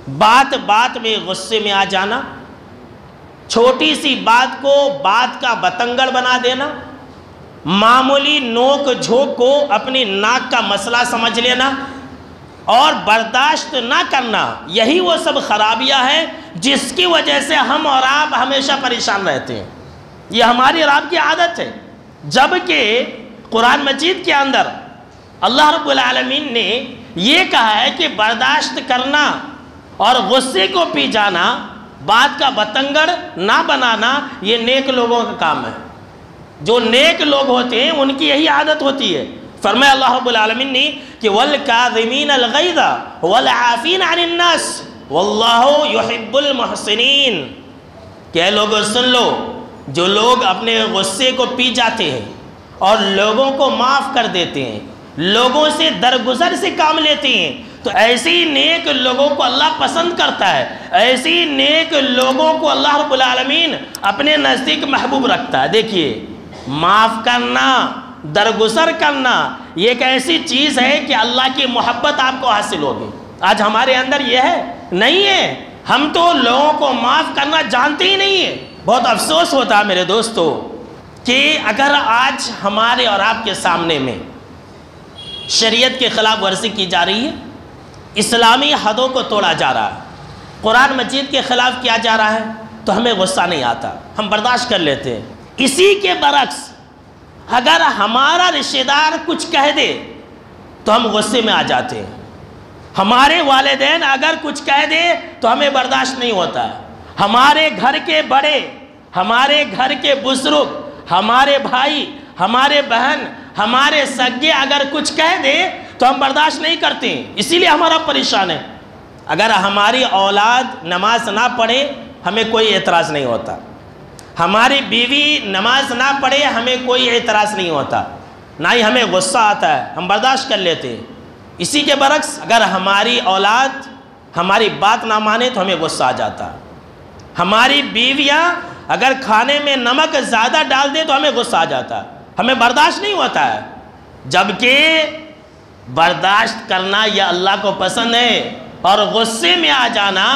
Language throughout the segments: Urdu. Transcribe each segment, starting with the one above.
بات بات میں غصے میں آ جانا، چھوٹی سی بات کو بات کا بتنگڑ بنا دینا، معمولی نوک جھوک کو اپنی ناک کا مسئلہ سمجھ لینا اور برداشت نہ کرنا، یہی وہ سب خرابیاں ہیں جس کی وجہ سے ہم اور آپ ہمیشہ پریشان رہتے ہیں۔ یہ ہماری اور آپ کی عادت ہے، جبکہ قرآن مجید کے اندر اللہ رب العالمین نے یہ کہا ہے کہ برداشت کرنا اور غصے کو پی جانا، بات کا بتنگڑ نہ بنانا، یہ نیک لوگوں کا کام ہے۔ جو نیک لوگ ہوتے ہیں ان کی یہی عادت ہوتی ہے۔ فرمایا اللہ رب العالمین نے کہ وَالْكَاظِمِينَ الْغَيْظَ وَالْعَافِينَ عَنِ النَّاسِ وَاللَّهُ يُحِبُّ الْمُحْسِنِينَ کہ اے لوگوں سن لو، جو لوگ اپنے غصے کو پی جاتے ہیں اور لوگوں کو معاف کر دیتے ہیں، لوگوں سے درگزر سے کام لیتے ہیں، تو ایسی نیک لوگوں کو اللہ پسند کرتا ہے، ایسی نیک لوگوں کو اللہ رب العالمین اپنے نزدیک محبوب رکھتا ہے۔ دیکھیے، معاف کرنا، درگزر کرنا، یہ ایک ایسی چیز ہے کہ اللہ کی محبت آپ کو حاصل ہوگی۔ آج ہمارے اندر یہ ہے نہیں ہے، ہم تو لوگوں کو معاف کرنا جانتے ہی نہیں ہیں۔ بہت افسوس ہوتا ہے میرے دوستو کہ اگر آج ہمارے اور آپ کے سامنے میں شریعت کے خلاف ورزی کی جا رہی ہے، اسلامی حدوں کو توڑا جا رہا ہے، قرآن مجید کے خلاف کیا جا رہا ہے، تو ہمیں غصہ نہیں آتا، ہم برداشت کر لیتے ہیں۔ اسی کے برعکس اگر ہمارا رشتہ دار کچھ کہہ دے تو ہم غصے میں آ جاتے ہیں، ہمارے والدین اگر کچھ کہہ دے تو ہمیں برداشت نہیں ہوتا ہے، ہمارے گھر کے بڑے، ہمارے گھر کے بزرگ، ہمارے بھائی، ہمارے بہن، ہمارے سگے اگر کچھ کہہ دے تو ہم برداشت نہیں کرتے ہیں، اسی لیے ہمارا پریشان ہے۔ اگر ہماری اولاد نماز نہ پڑھے ہمیں کوئی اعتراض نہیں ہوتا، ہماری بیوی نماز نہ پڑھے ہمیں کوئی اعتراض نہیں ہوتا، نہ ہی ہمیں غصہ آتا ہے، ہم برداشت کر لیتے ہیں۔ اسی کے برعکس اگر ہماری اولاد ہماری بات نہ مانے تو ہمیں غصہ آ جاتا ہے، ہماری بیویاں اگر کھانے میں نمک زیادہ ڈال دے تو ہمیں غصہ آ جاتا ہے، ہمیں برداشت نہیں ہوتا ہے۔ جبکہ برداشت کرنا یہ اللہ کو پسند ہے، اور غصے میں آ جانا،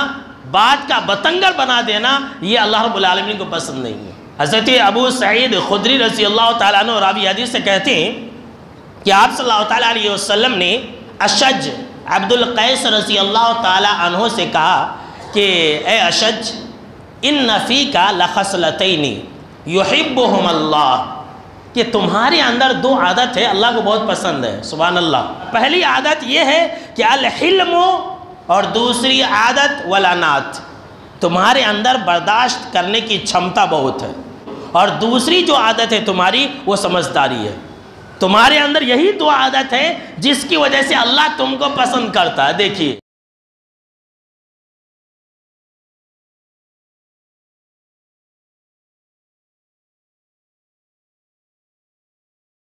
بات کا بتنگڑ بنا دینا، یہ اللہ رب العالمین کو پسند نہیں ہے۔ حضرت ابو سعید خدری رضی اللہ تعالیٰ عنہ راوی حدیث سے کہتے ہیں کہ آپ صلی اللہ تعالیٰ علیہ وسلم نے اشج عبد القیس رضی اللہ تعالیٰ عنہ سے کہا کہ اے اشج، ان فیک لخصلتین یحبہم اللہ، کہ تمہارے اندر دو عادت ہے اللہ کو بہت پسند ہے۔ سبحان اللہ۔ پہلی عادت یہ ہے کہ الحلم، اور دوسری عادت والانات، تمہارے اندر برداشت کرنے کی چھمتا بہت ہے، اور دوسری جو عادت ہے تمہاری وہ سمجھداری ہے۔ تمہارے اندر یہی دو عادت ہے جس کی وجہ سے اللہ تم کو پسند کرتا ہے۔ دیکھیے